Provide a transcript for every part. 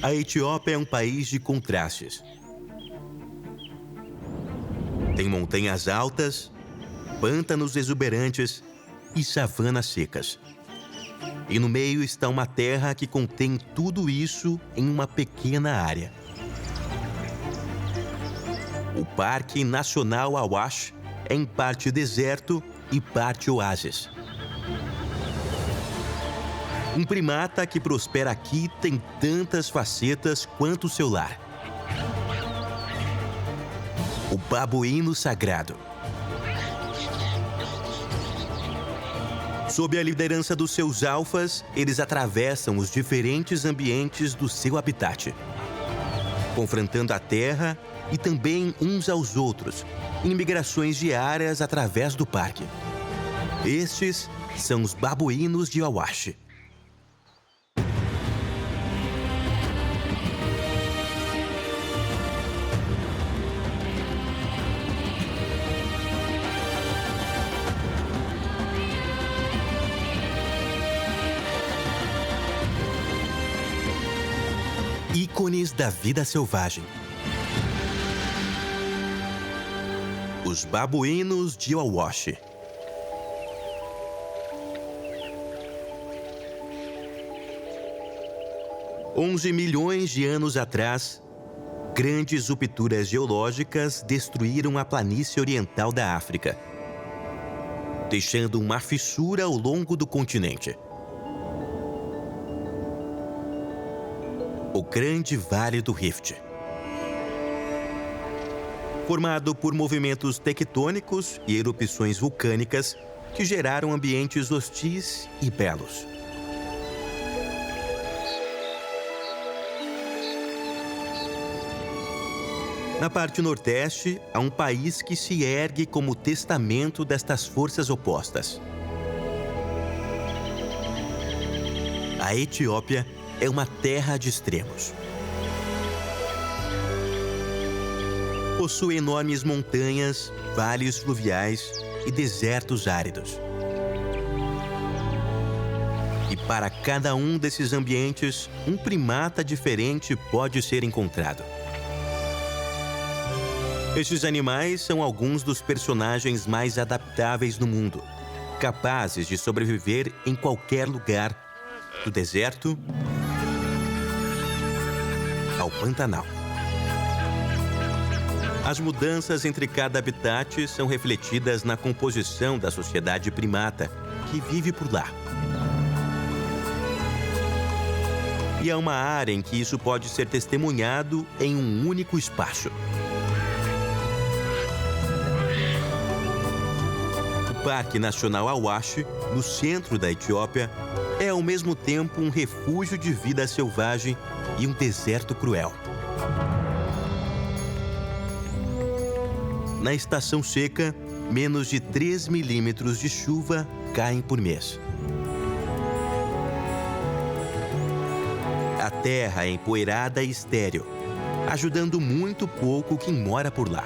A Etiópia é um país de contrastes. Tem montanhas altas, pântanos exuberantes e savanas secas. E no meio está uma terra que contém tudo isso em uma pequena área. O Parque Nacional Awash é em parte deserto e parte oásis. Um primata que prospera aqui tem tantas facetas quanto seu lar. O babuíno sagrado. Sob a liderança dos seus alfas, eles atravessam os diferentes ambientes do seu habitat, confrontando a terra e também uns aos outros, em migrações diárias através do parque. Estes são os babuínos de Awash. Ícones da vida selvagem. Os babuínos de Awash. Onze milhões de anos atrás, grandes rupturas geológicas destruíram a planície oriental da África, deixando uma fissura ao longo do continente. O Grande Vale do Rift. Formado por movimentos tectônicos e erupções vulcânicas que geraram ambientes hostis e belos. Na parte nordeste, há um país que se ergue como testamento destas forças opostas. A Etiópia é uma terra de extremos. Possui enormes montanhas, vales fluviais e desertos áridos. E para cada um desses ambientes, um primata diferente pode ser encontrado. Estes animais são alguns dos personagens mais adaptáveis no mundo, capazes de sobreviver em qualquer lugar, do deserto ao Pantanal. As mudanças entre cada habitat são refletidas na composição da sociedade primata que vive por lá. E há uma área em que isso pode ser testemunhado em um único espaço. O Parque Nacional Awash, no centro da Etiópia, é ao mesmo tempo um refúgio de vida selvagem e um deserto cruel. Na estação seca, menos de 3 milímetros de chuva caem por mês. A terra é empoeirada e estéril, ajudando muito pouco quem mora por lá.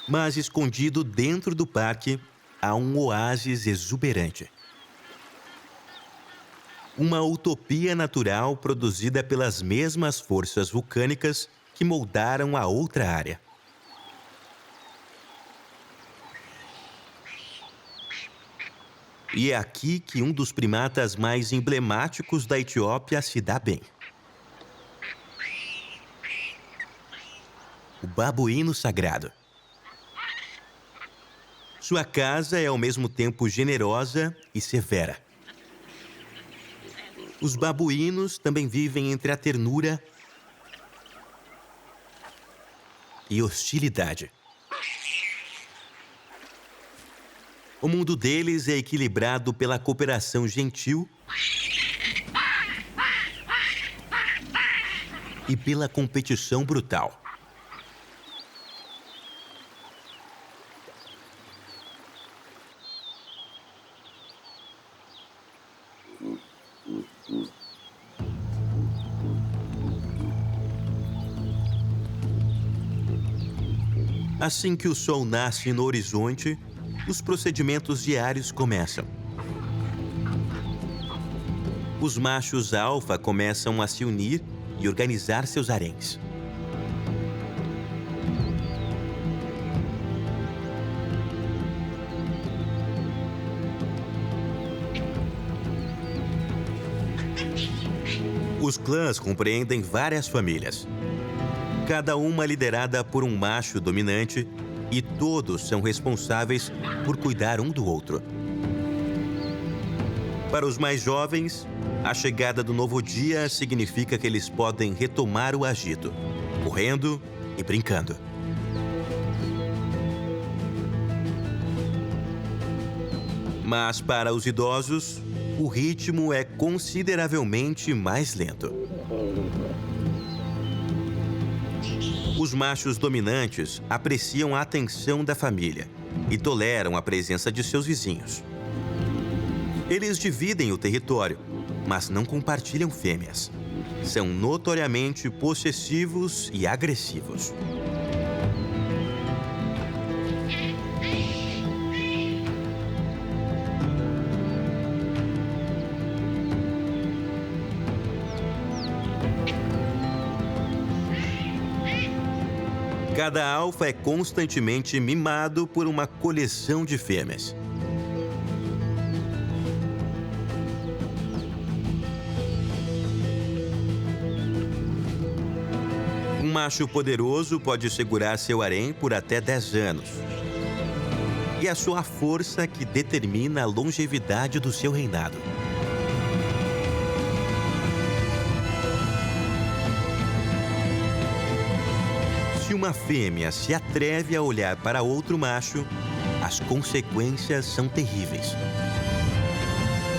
Mas escondido dentro do parque, há um oásis exuberante. Uma utopia natural produzida pelas mesmas forças vulcânicas que moldaram a outra área. E é aqui que um dos primatas mais emblemáticos da Etiópia se dá bem. O babuíno sagrado. Sua casa é ao mesmo tempo generosa e severa. Os babuínos também vivem entre a ternura e hostilidade. O mundo deles é equilibrado pela cooperação gentil e pela competição brutal. Assim que o sol nasce no horizonte, os procedimentos diários começam. Os machos alfa começam a se unir e organizar seus haréns. Os clãs compreendem várias famílias, cada uma liderada por um macho dominante, e todos são responsáveis por cuidar um do outro. Para os mais jovens, a chegada do novo dia significa que eles podem retomar o agito, correndo e brincando. Mas para os idosos, o ritmo é consideravelmente mais lento. Os machos dominantes apreciam a atenção da família e toleram a presença de seus vizinhos. Eles dividem o território, mas não compartilham fêmeas. São notoriamente possessivos e agressivos. Cada alfa é constantemente mimado por uma coleção de fêmeas. Um macho poderoso pode segurar seu harém por até 10 anos. E é só a força que determina a longevidade do seu reinado. Se uma fêmea se atreve a olhar para outro macho, as consequências são terríveis.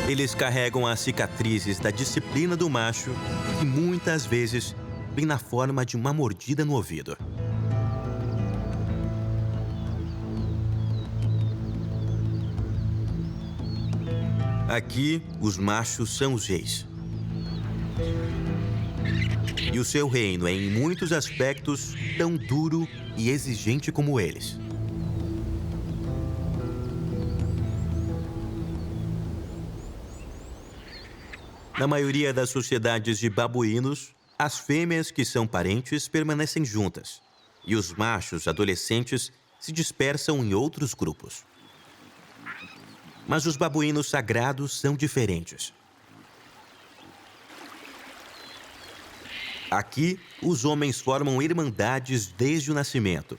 Eles carregam as cicatrizes da disciplina do macho, que muitas vezes vem na forma de uma mordida no ouvido. Aqui, os machos são os reis. E o seu reino é, em muitos aspectos, tão duro e exigente como eles. Na maioria das sociedades de babuínos, as fêmeas que são parentes permanecem juntas, e os machos adolescentes se dispersam em outros grupos. Mas os babuínos sagrados são diferentes. Aqui, os homens formam irmandades desde o nascimento.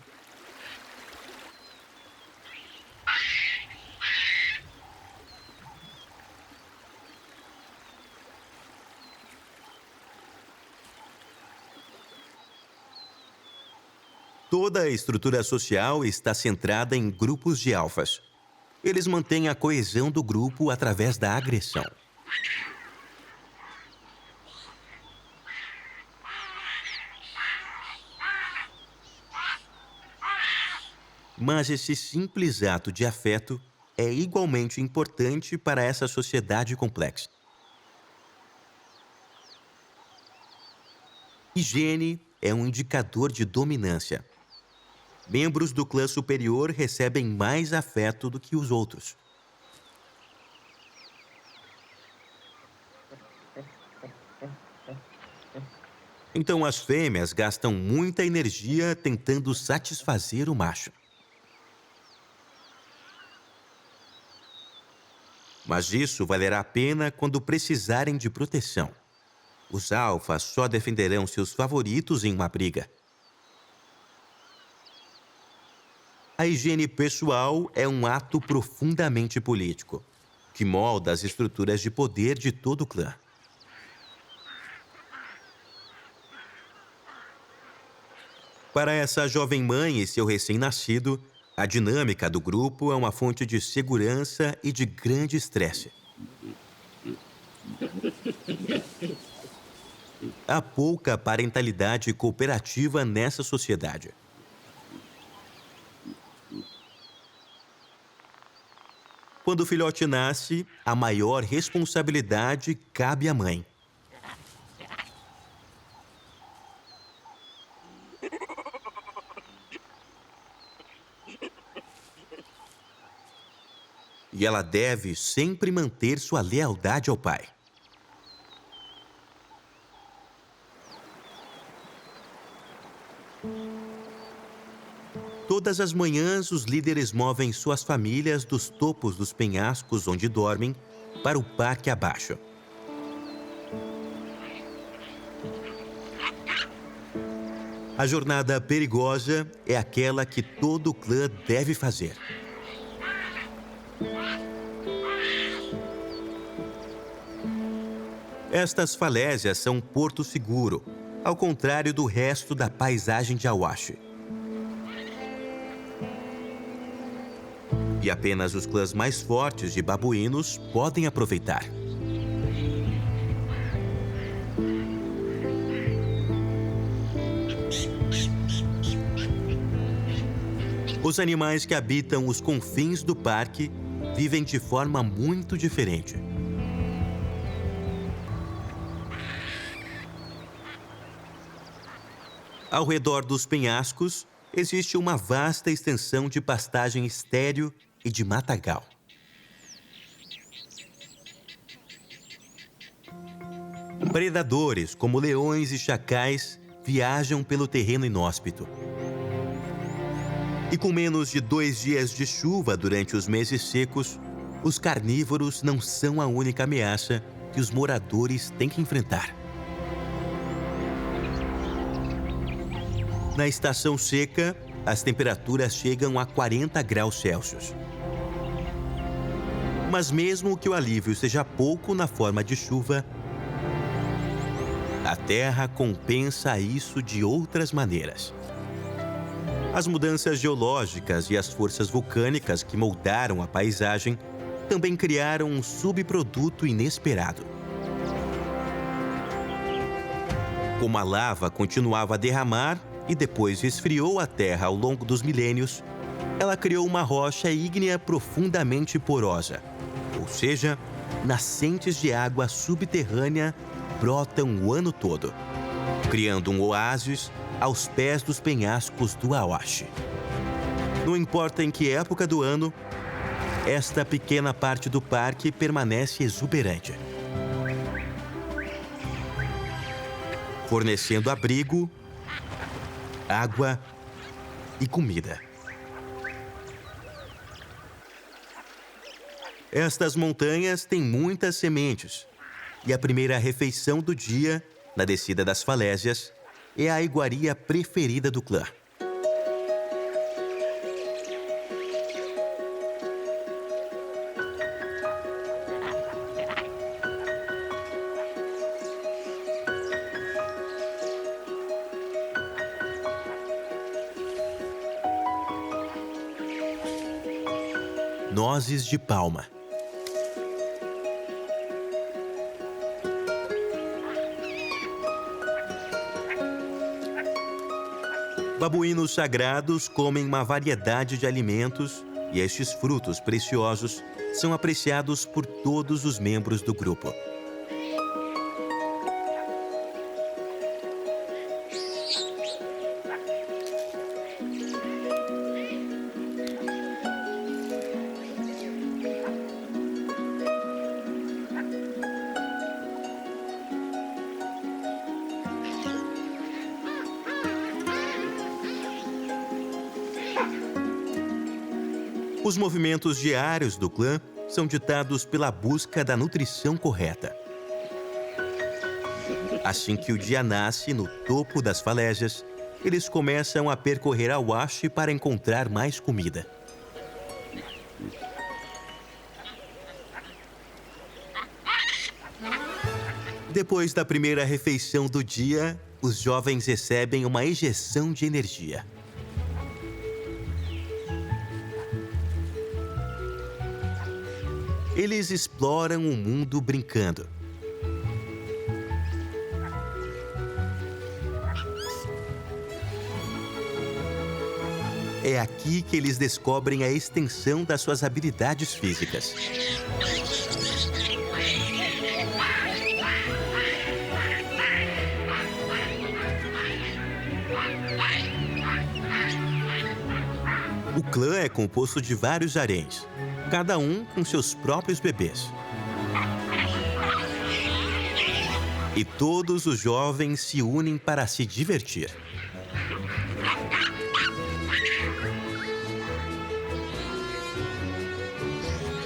Toda a estrutura social está centrada em grupos de alfas. Eles mantêm a coesão do grupo através da agressão. Mas esse simples ato de afeto é igualmente importante para essa sociedade complexa. Higiene é um indicador de dominância. Membros do clã superior recebem mais afeto do que os outros. Então as fêmeas gastam muita energia tentando satisfazer o macho. Mas isso valerá a pena quando precisarem de proteção. Os alfas só defenderão seus favoritos em uma briga. A higiene pessoal é um ato profundamente político, que molda as estruturas de poder de todo o clã. Para essa jovem mãe e seu recém-nascido, a dinâmica do grupo é uma fonte de segurança e de grande estresse. Há pouca parentalidade cooperativa nessa sociedade. Quando o filhote nasce, a maior responsabilidade cabe à mãe. E ela deve sempre manter sua lealdade ao pai. Todas as manhãs, os líderes movem suas famílias dos topos dos penhascos onde dormem para o parque abaixo. A jornada perigosa é aquela que todo clã deve fazer. Estas falésias são um porto seguro, ao contrário do resto da paisagem de Awash. E apenas os clãs mais fortes de babuínos podem aproveitar. Os animais que habitam os confins do parque vivem de forma muito diferente. Ao redor dos penhascos, existe uma vasta extensão de pastagem estéril e de matagal. Predadores, como leões e chacais, viajam pelo terreno inóspito. E com menos de 2 dias de chuva durante os meses secos, os carnívoros não são a única ameaça que os moradores têm que enfrentar. Na estação seca, as temperaturas chegam a 40 graus Celsius. Mas mesmo que o alívio seja pouco na forma de chuva, a Terra compensa isso de outras maneiras. As mudanças geológicas e as forças vulcânicas que moldaram a paisagem também criaram um subproduto inesperado. Como a lava continuava a derramar e depois esfriou a Terra ao longo dos milênios, ela criou uma rocha ígnea profundamente porosa, ou seja, nascentes de água subterrânea brotam o ano todo, criando um oásis aos pés dos penhascos do Awash. Não importa em que época do ano, esta pequena parte do parque permanece exuberante, fornecendo abrigo, água e comida. Estas montanhas têm muitas sementes, e a primeira refeição do dia, na descida das falésias, é a iguaria preferida do clã. Nozes de palma. Babuínos sagrados comem uma variedade de alimentos e estes frutos preciosos são apreciados por todos os membros do grupo. Os movimentos diários do clã são ditados pela busca da nutrição correta. Assim que o dia nasce no topo das falésias, eles começam a percorrer Awash para encontrar mais comida. Depois da primeira refeição do dia, os jovens recebem uma injeção de energia. Eles exploram o mundo brincando. É aqui que eles descobrem a extensão das suas habilidades físicas. O clã é composto de vários haréns, cada um com seus próprios bebês. E todos os jovens se unem para se divertir.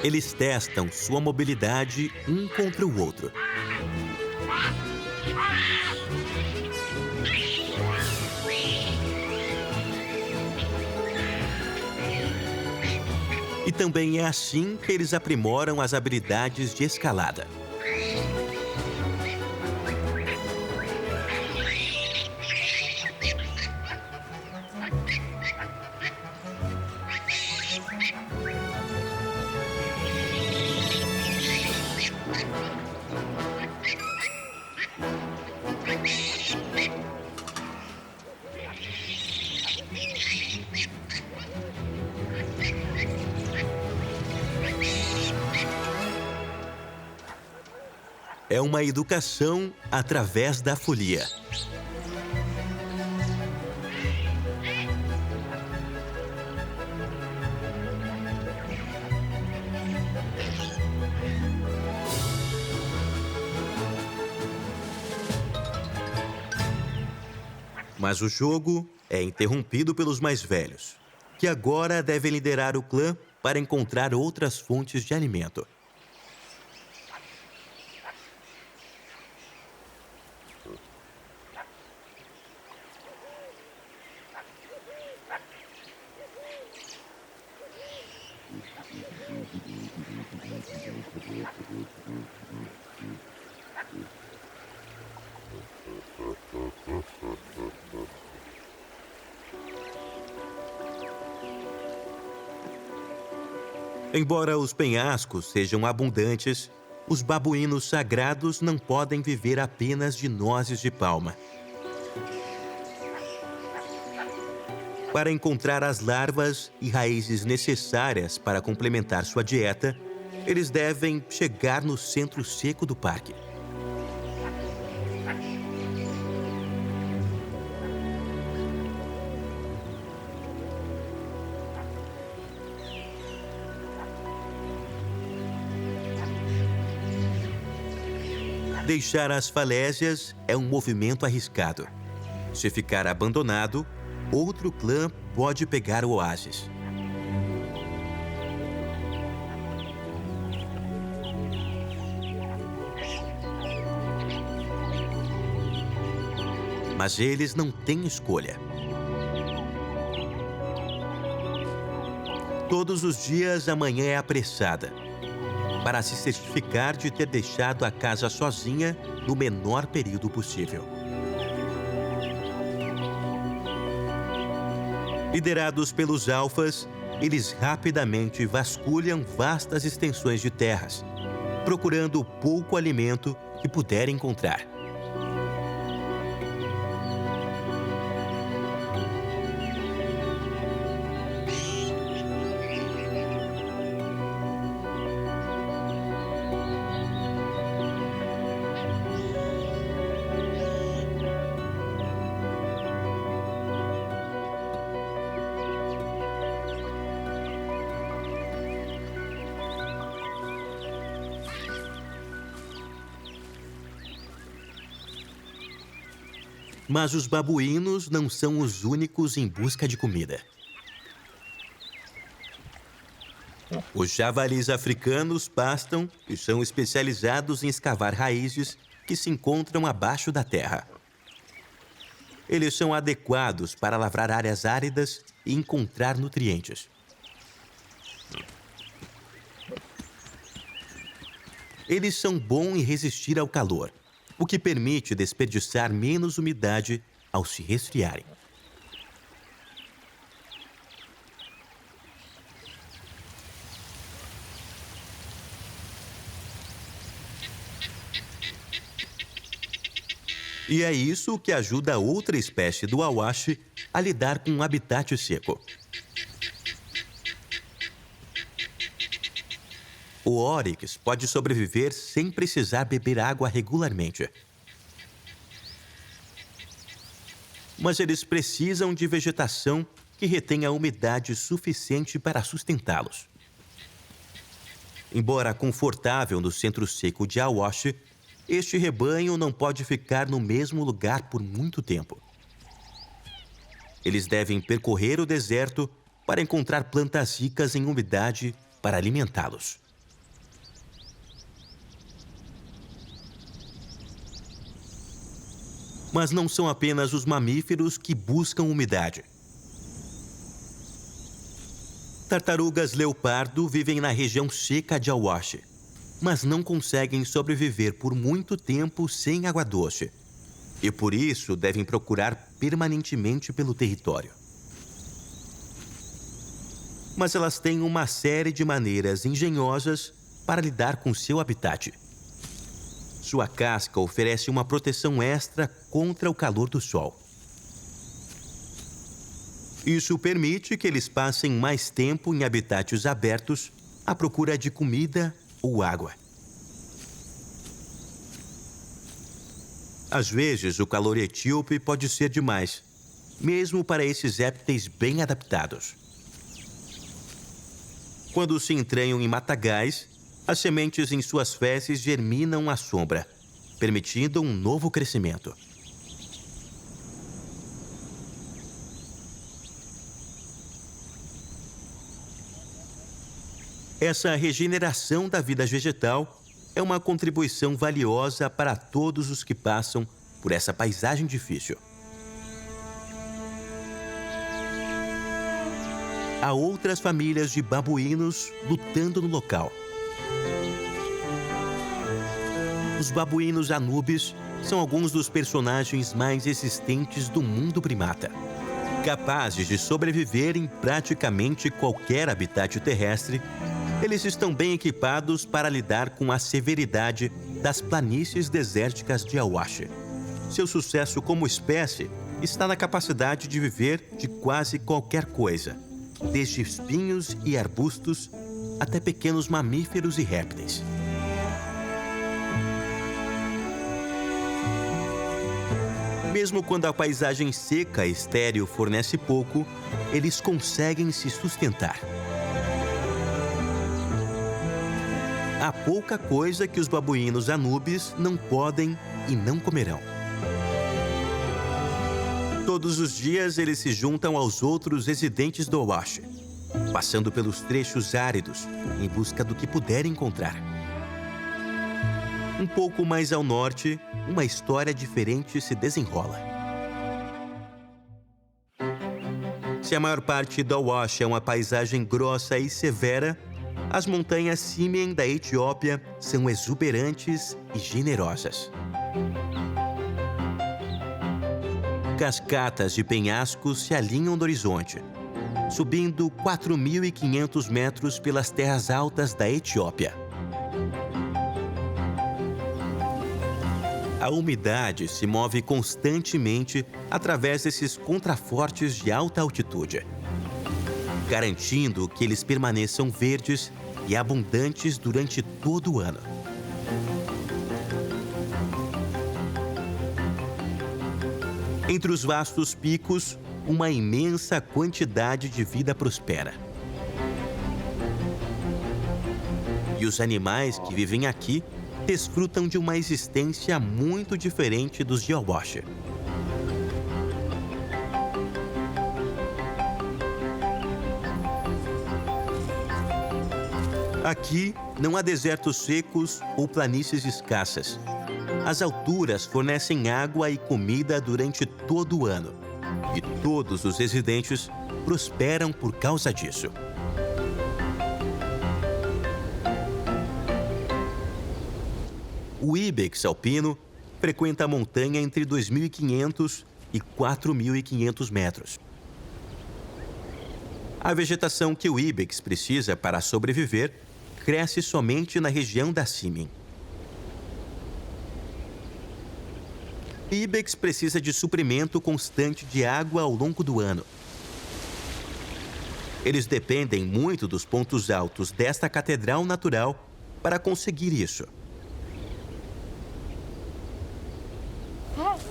Eles testam sua mobilidade um contra o outro. E também é assim que eles aprimoram as habilidades de escalada. É uma educação através da folia. Mas o jogo é interrompido pelos mais velhos, que agora devem liderar o clã para encontrar outras fontes de alimento. Embora os penhascos sejam abundantes, os babuínos sagrados não podem viver apenas de nozes de palma. Para encontrar as larvas e raízes necessárias para complementar sua dieta, eles devem chegar no centro seco do parque. Deixar as falésias é um movimento arriscado. Se ficar abandonado, outro clã pode pegar o oásis. Mas eles não têm escolha. Todos os dias a manhã é apressada, para se certificar de ter deixado a casa sozinha no menor período possível. Liderados pelos alfas, eles rapidamente vasculham vastas extensões de terras, procurando o pouco alimento que puderem encontrar. Mas os babuínos não são os únicos em busca de comida. Os javalis africanos pastam e são especializados em escavar raízes que se encontram abaixo da terra. Eles são adequados para lavrar áreas áridas e encontrar nutrientes. Eles são bons em resistir ao calor, o que permite desperdiçar menos umidade ao se resfriarem. E é isso que ajuda outra espécie do awash a lidar com um habitat seco. O oryx pode sobreviver sem precisar beber água regularmente. Mas eles precisam de vegetação que retenha umidade suficiente para sustentá-los. Embora confortável no centro seco de Awash, este rebanho não pode ficar no mesmo lugar por muito tempo. Eles devem percorrer o deserto para encontrar plantas ricas em umidade para alimentá-los. Mas não são apenas os mamíferos que buscam umidade. Tartarugas leopardo vivem na região seca de Awash, mas não conseguem sobreviver por muito tempo sem água doce. E por isso devem procurar permanentemente pelo território. Mas elas têm uma série de maneiras engenhosas para lidar com seu habitat. Sua casca oferece uma proteção extra contra o calor do sol. Isso permite que eles passem mais tempo em habitats abertos à procura de comida ou água. Às vezes, o calor etíope pode ser demais, mesmo para esses répteis bem adaptados. Quando se entranham em matagais, as sementes em suas fezes germinam à sombra, permitindo um novo crescimento. Essa regeneração da vida vegetal é uma contribuição valiosa para todos os que passam por essa paisagem difícil. Há outras famílias de babuínos lutando no local. Os babuínos anubis são alguns dos personagens mais resistentes do mundo primata. Capazes de sobreviver em praticamente qualquer habitat terrestre, eles estão bem equipados para lidar com a severidade das planícies desérticas de Awash. Seu sucesso como espécie está na capacidade de viver de quase qualquer coisa, desde espinhos e arbustos até pequenos mamíferos e répteis. Mesmo quando a paisagem seca e estéril fornece pouco, eles conseguem se sustentar. Há pouca coisa que os babuínos anubis não podem e não comerão. Todos os dias eles se juntam aos outros residentes do Awash, passando pelos trechos áridos em busca do que puderem encontrar. Um pouco mais ao norte, uma história diferente se desenrola. Se a maior parte do Awash é uma paisagem grossa e severa, as montanhas Simien da Etiópia são exuberantes e generosas. Cascatas de penhascos se alinham no horizonte, subindo 4.500 metros pelas terras altas da Etiópia. A umidade se move constantemente através desses contrafortes de alta altitude, garantindo que eles permaneçam verdes e abundantes durante todo o ano. Entre os vastos picos, uma imensa quantidade de vida prospera. E os animais que vivem aqui desfrutam de uma existência muito diferente dos de Awash. Aqui não há desertos secos ou planícies escassas. As alturas fornecem água e comida durante todo o ano. E todos os residentes prosperam por causa disso. O ibex alpino frequenta a montanha entre 2.500 e 4.500 metros. A vegetação que o ibex precisa para sobreviver cresce somente na região da Simien. O ibex precisa de suprimento constante de água ao longo do ano. Eles dependem muito dos pontos altos desta catedral natural para conseguir isso.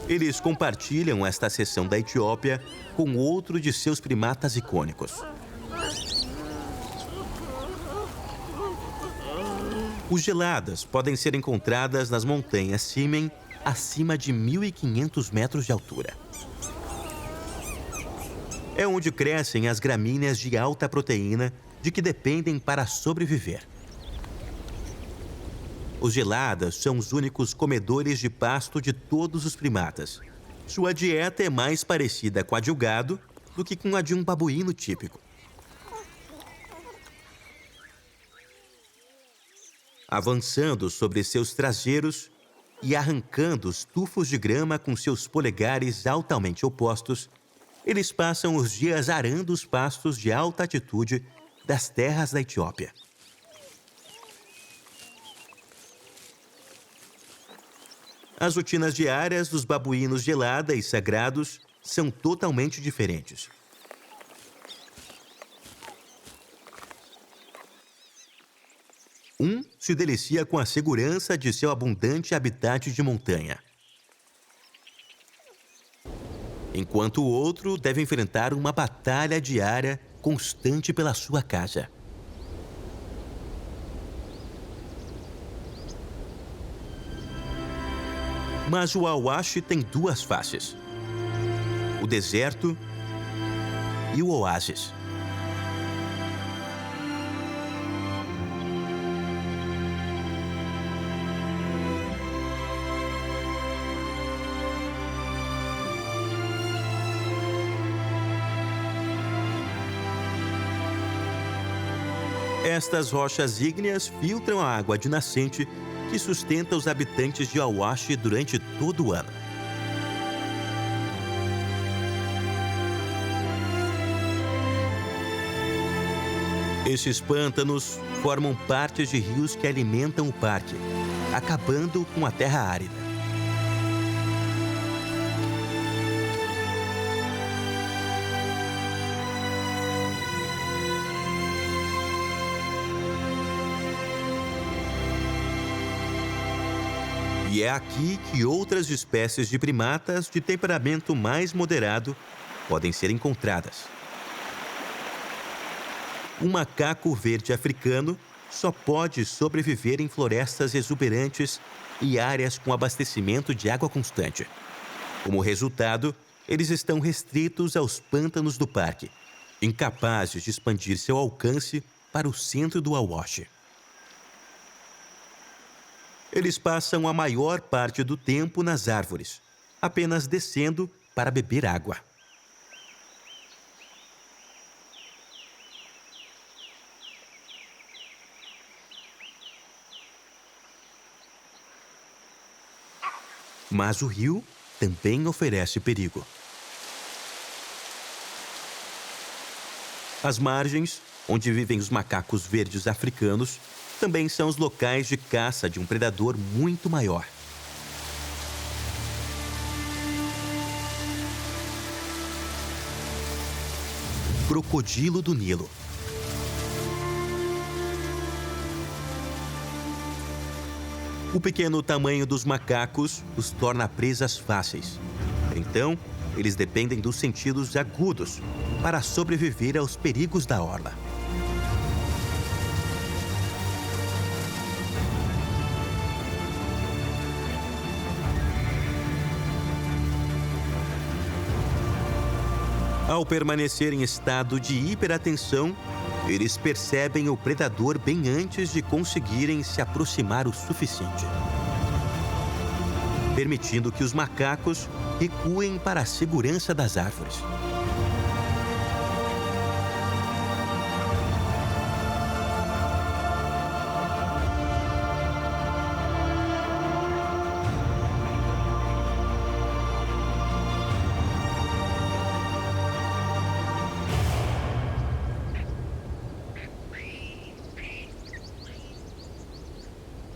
Eles compartilham esta seção da Etiópia com outro de seus primatas icônicos. Os geladas podem ser encontradas nas montanhas Simien acima de 1.500 metros de altura. É onde crescem as gramíneas de alta proteína de que dependem para sobreviver. Os geladas são os únicos comedores de pasto de todos os primatas Sua dieta é mais parecida com a de um gado do que com a de um babuíno típico. Avançando sobre seus traseiros e arrancando os tufos de grama com seus polegares altamente opostos, eles passam os dias arando os pastos de alta altitude das terras da Etiópia. As rotinas diárias dos babuínos de Lada e sagrados são totalmente diferentes. Um se delicia com a segurança de seu abundante habitat de montanha, enquanto o outro deve enfrentar uma batalha diária constante pela sua casa. Mas o Awash tem duas faces: o deserto e o oásis. Estas rochas ígneas filtram a água de nascente que sustenta os habitantes de Awash durante todo o ano. Esses pântanos formam partes de rios que alimentam o parque, acabando com a terra árida. E é aqui que outras espécies de primatas de temperamento mais moderado podem ser encontradas. O macaco verde africano só pode sobreviver em florestas exuberantes e áreas com abastecimento de água constante. Como resultado, eles estão restritos aos pântanos do parque, incapazes de expandir seu alcance para o centro do Awash. Eles passam a maior parte do tempo nas árvores, apenas descendo para beber água. Mas o rio também oferece perigo. As margens, onde vivem os macacos verdes africanos, também são os locais de caça de um predador muito maior. Crocodilo do Nilo. O pequeno tamanho dos macacos os torna presas fáceis. Então, eles dependem dos sentidos agudos para sobreviver aos perigos da orla. Ao permanecer em estado de hiperatenção, eles percebem o predador bem antes de conseguirem se aproximar o suficiente, permitindo que os macacos recuem para a segurança das árvores.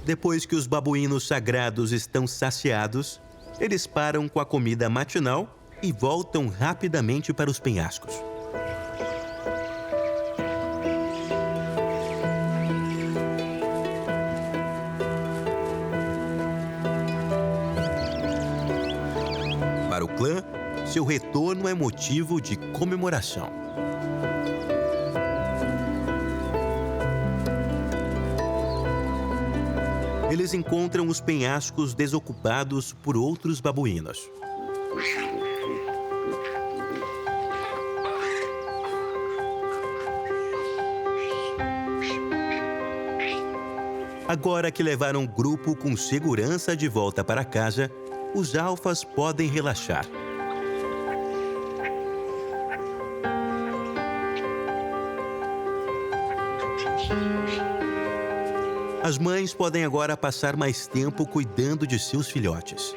Depois que os babuínos sagrados estão saciados, eles param com a comida matinal e voltam rapidamente para os penhascos. Para o clã, seu retorno é motivo de comemoração. Eles encontram os penhascos desocupados por outros babuínos. Agora que levaram o grupo com segurança de volta para casa, os alfas podem relaxar. As mães podem agora passar mais tempo cuidando de seus filhotes.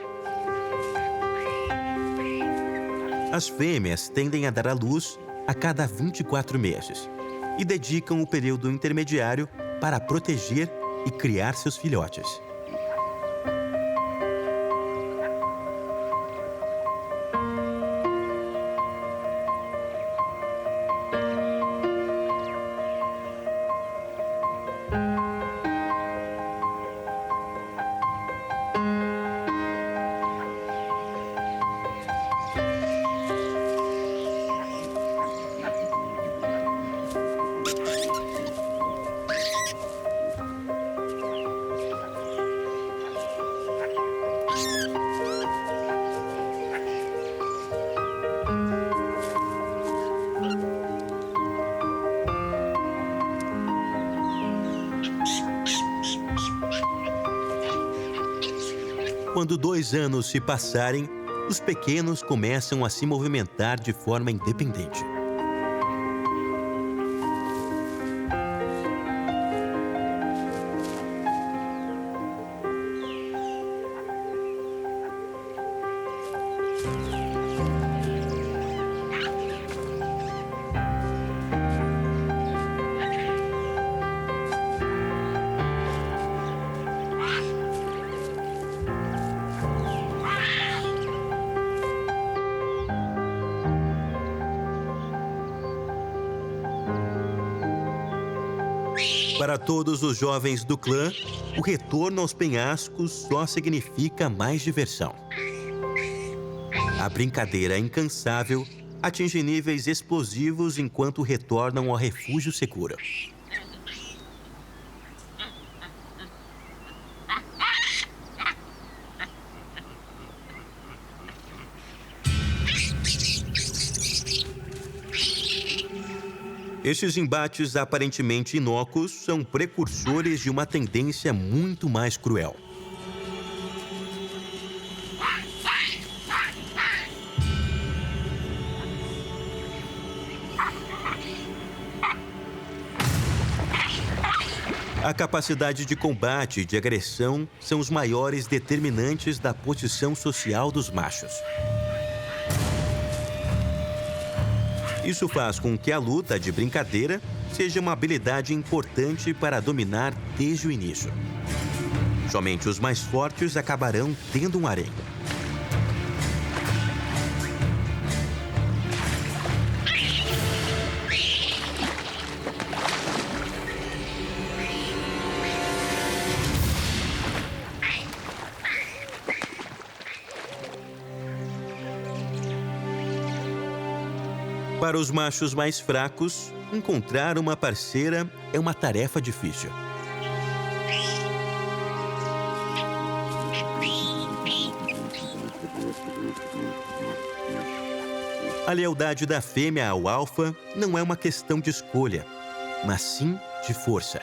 As fêmeas tendem a dar à luz a cada 24 meses e dedicam o período intermediário para proteger e criar seus filhotes. Quando 2 anos se passarem, os pequenos começam a se movimentar de forma independente. Para todos os jovens do clã, o retorno aos penhascos só significa mais diversão. A brincadeira incansável atinge níveis explosivos enquanto retornam ao refúgio seguro. Estes embates aparentemente inócuos são precursores de uma tendência muito mais cruel. A capacidade de combate e de agressão são os maiores determinantes da posição social dos machos. Isso faz com que a luta de brincadeira seja uma habilidade importante para dominar desde o início. Somente os mais fortes acabarão tendo um harém. Para os machos mais fracos, encontrar uma parceira é uma tarefa difícil. A lealdade da fêmea ao alfa não é uma questão de escolha, mas sim de força.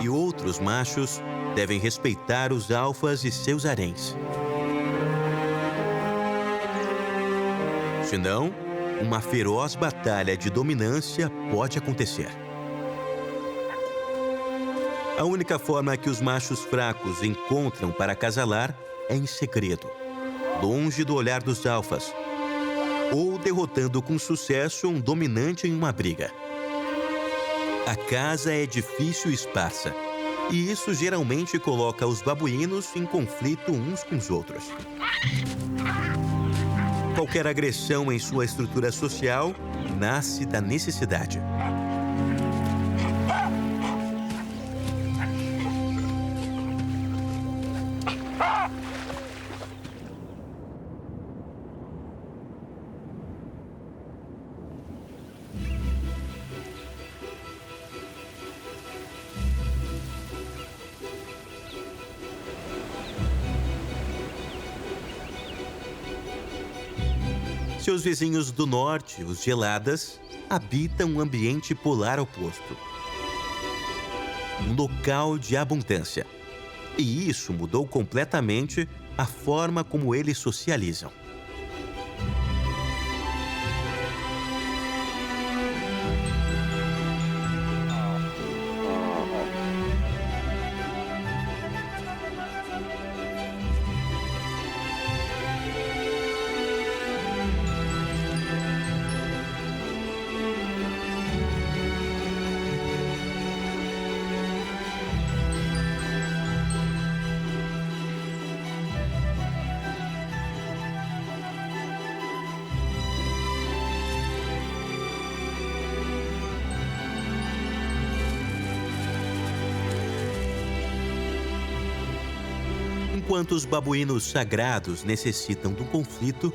E outros machos devem respeitar os alfas e seus haréns. Senão, uma feroz batalha de dominância pode acontecer. A única forma que os machos fracos encontram para acasalar é em segredo, longe do olhar dos alfas, ou derrotando com sucesso um dominante em uma briga. A caça é difícil e esparsa, e isso geralmente coloca os babuínos em conflito uns com os outros. Qualquer agressão em sua estrutura social nasce da necessidade. Seus vizinhos do norte, os geladas, habitam um ambiente polar oposto. Um local de abundância. E isso mudou completamente a forma como eles socializam. Enquanto os babuínos sagrados necessitam de um conflito,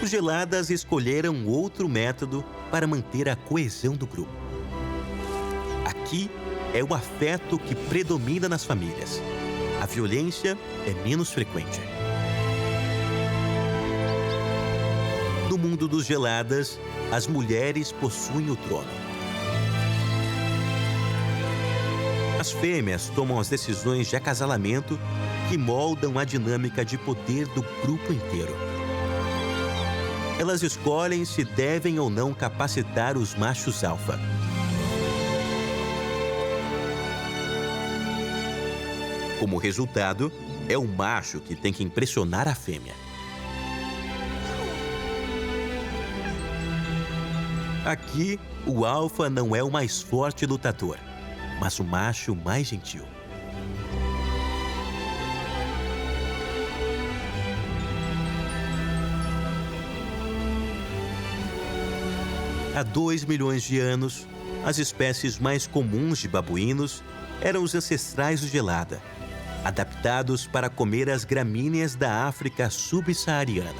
os geladas escolheram outro método para manter a coesão do grupo. Aqui é o afeto que predomina nas famílias. A violência é menos frequente. No mundo dos geladas, as mulheres possuem o trono. As fêmeas tomam as decisões de acasalamento que moldam a dinâmica de poder do grupo inteiro. Elas escolhem se devem ou não capacitar os machos alfa. Como resultado, é o macho que tem que impressionar a fêmea. Aqui, o alfa não é o mais forte lutador, mas o macho mais gentil. Há 2 milhões de anos, as espécies mais comuns de babuínos eram os ancestrais do gelada, adaptados para comer as gramíneas da África subsaariana.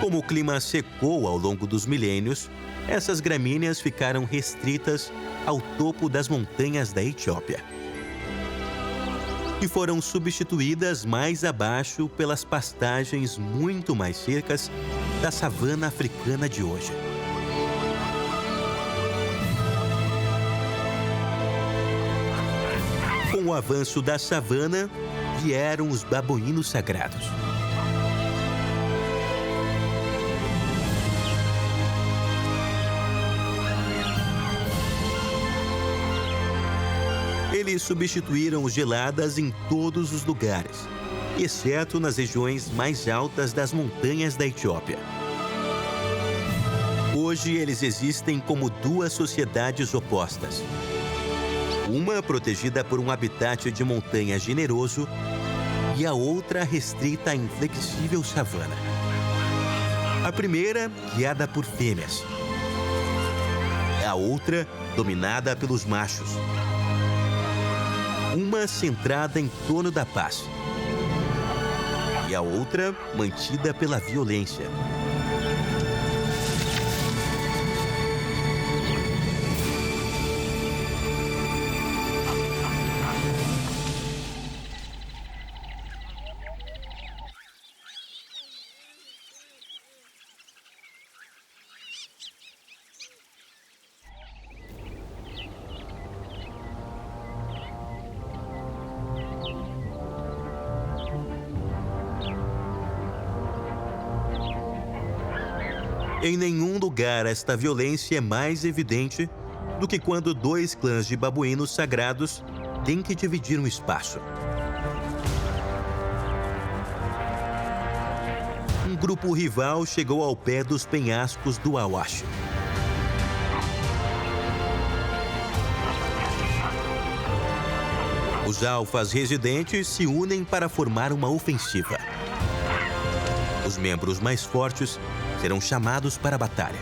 Como o clima secou ao longo dos milênios, essas gramíneas ficaram restritas ao topo das montanhas da Etiópia e foram substituídas mais abaixo pelas pastagens muito mais secas da savana africana de hoje. Com o avanço da savana, vieram os babuínos sagrados. Eles substituíram os geladas em todos os lugares, exceto nas regiões mais altas das montanhas da Etiópia. Hoje, eles existem como duas sociedades opostas. Uma protegida por um habitat de montanha generoso e a outra restrita à inflexível savana. A primeira, guiada por fêmeas. A outra, dominada pelos machos. Uma centrada em torno da paz e a outra mantida pela violência. Em nenhum lugar esta violência é mais evidente do que quando 2 clãs de babuínos sagrados têm que dividir um espaço. Um grupo rival chegou ao pé dos penhascos do Awash. Os alfas residentes se unem para formar uma ofensiva. Os membros mais fortes serão chamados para a batalha.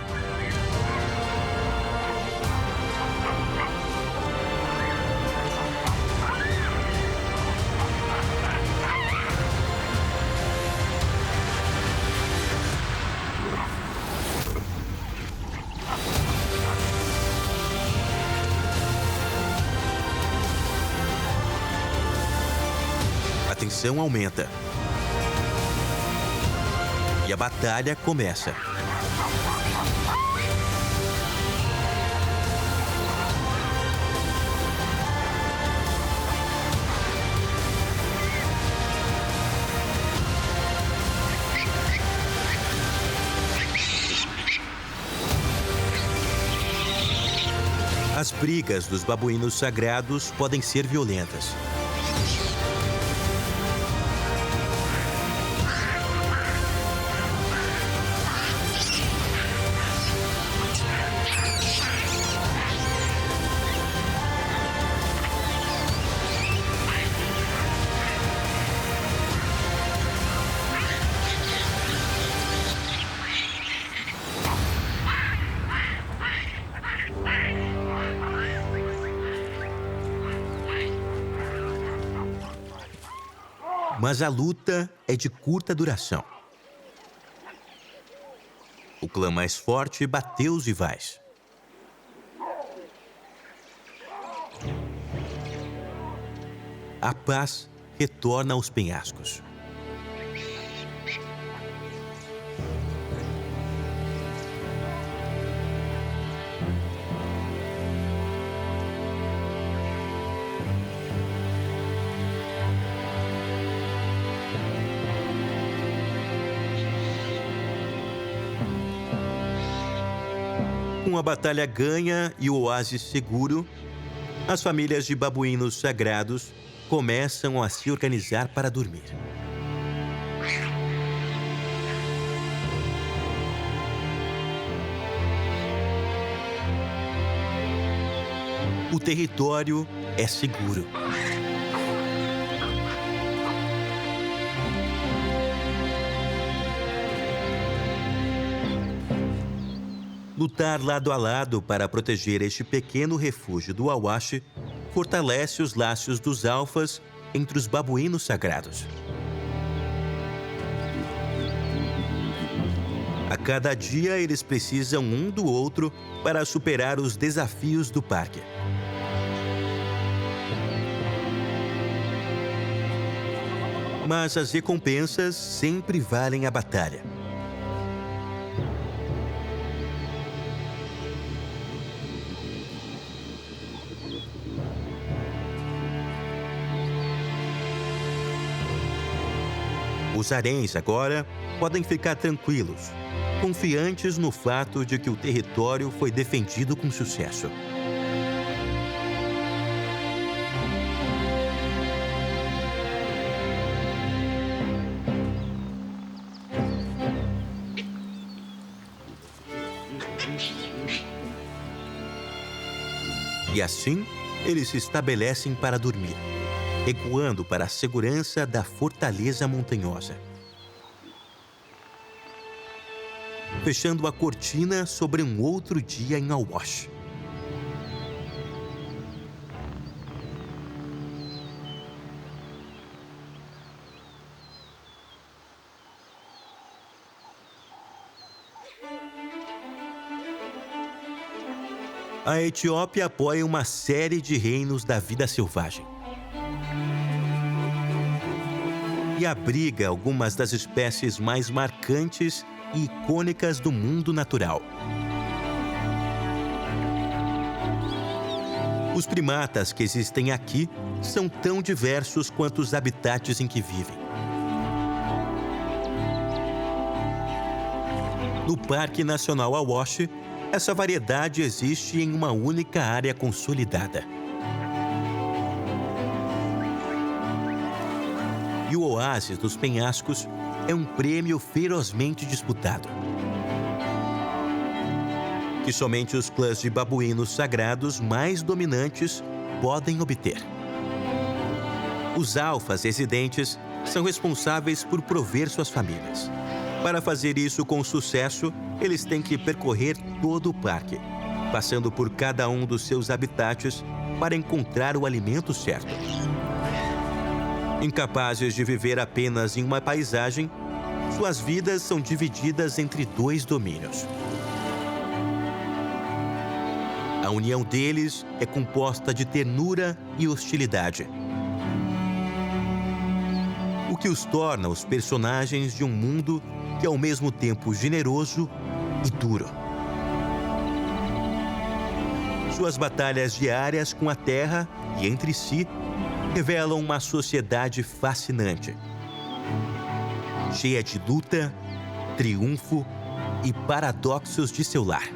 tensão aumenta. E a batalha começa. As brigas dos babuínos sagrados podem ser violentas. Mas a luta é de curta duração. O clã mais forte bateu os rivais. A paz retorna aos penhascos. Com a batalha ganha e o oásis seguro, as famílias de babuínos sagrados começam a se organizar para dormir. O território é seguro. Lutar lado a lado para proteger este pequeno refúgio do Awash fortalece os laços dos alfas entre os babuínos sagrados. A cada dia, eles precisam um do outro para superar os desafios do parque. Mas as recompensas sempre valem a batalha. Os haréns agora podem ficar tranquilos, confiantes no fato de que o território foi defendido com sucesso. E assim, eles se estabelecem para dormir, recuando para a segurança da fortaleza montanhosa. Fechando a cortina sobre um outro dia em Awash. A Etiópia apoia uma série de reinos da vida selvagem. E abriga algumas das espécies mais marcantes e icônicas do mundo natural. Os primatas que existem aqui são tão diversos quanto os habitats em que vivem. No Parque Nacional Awash, essa variedade existe em uma única área consolidada. E o oásis dos penhascos é um prêmio ferozmente disputado, que somente os clãs de babuínos sagrados mais dominantes podem obter. Os alfas residentes são responsáveis por prover suas famílias. Para fazer isso com sucesso, eles têm que percorrer todo o parque, passando por cada um dos seus habitats para encontrar o alimento certo. Incapazes de viver apenas em uma paisagem, suas vidas são divididas entre dois domínios. A união deles é composta de ternura e hostilidade. o que os torna os personagens de um mundo que é ao mesmo tempo generoso e duro. Suas batalhas diárias com a Terra e entre si revelam uma sociedade fascinante, cheia de luta, triunfo e paradoxos de seu lar.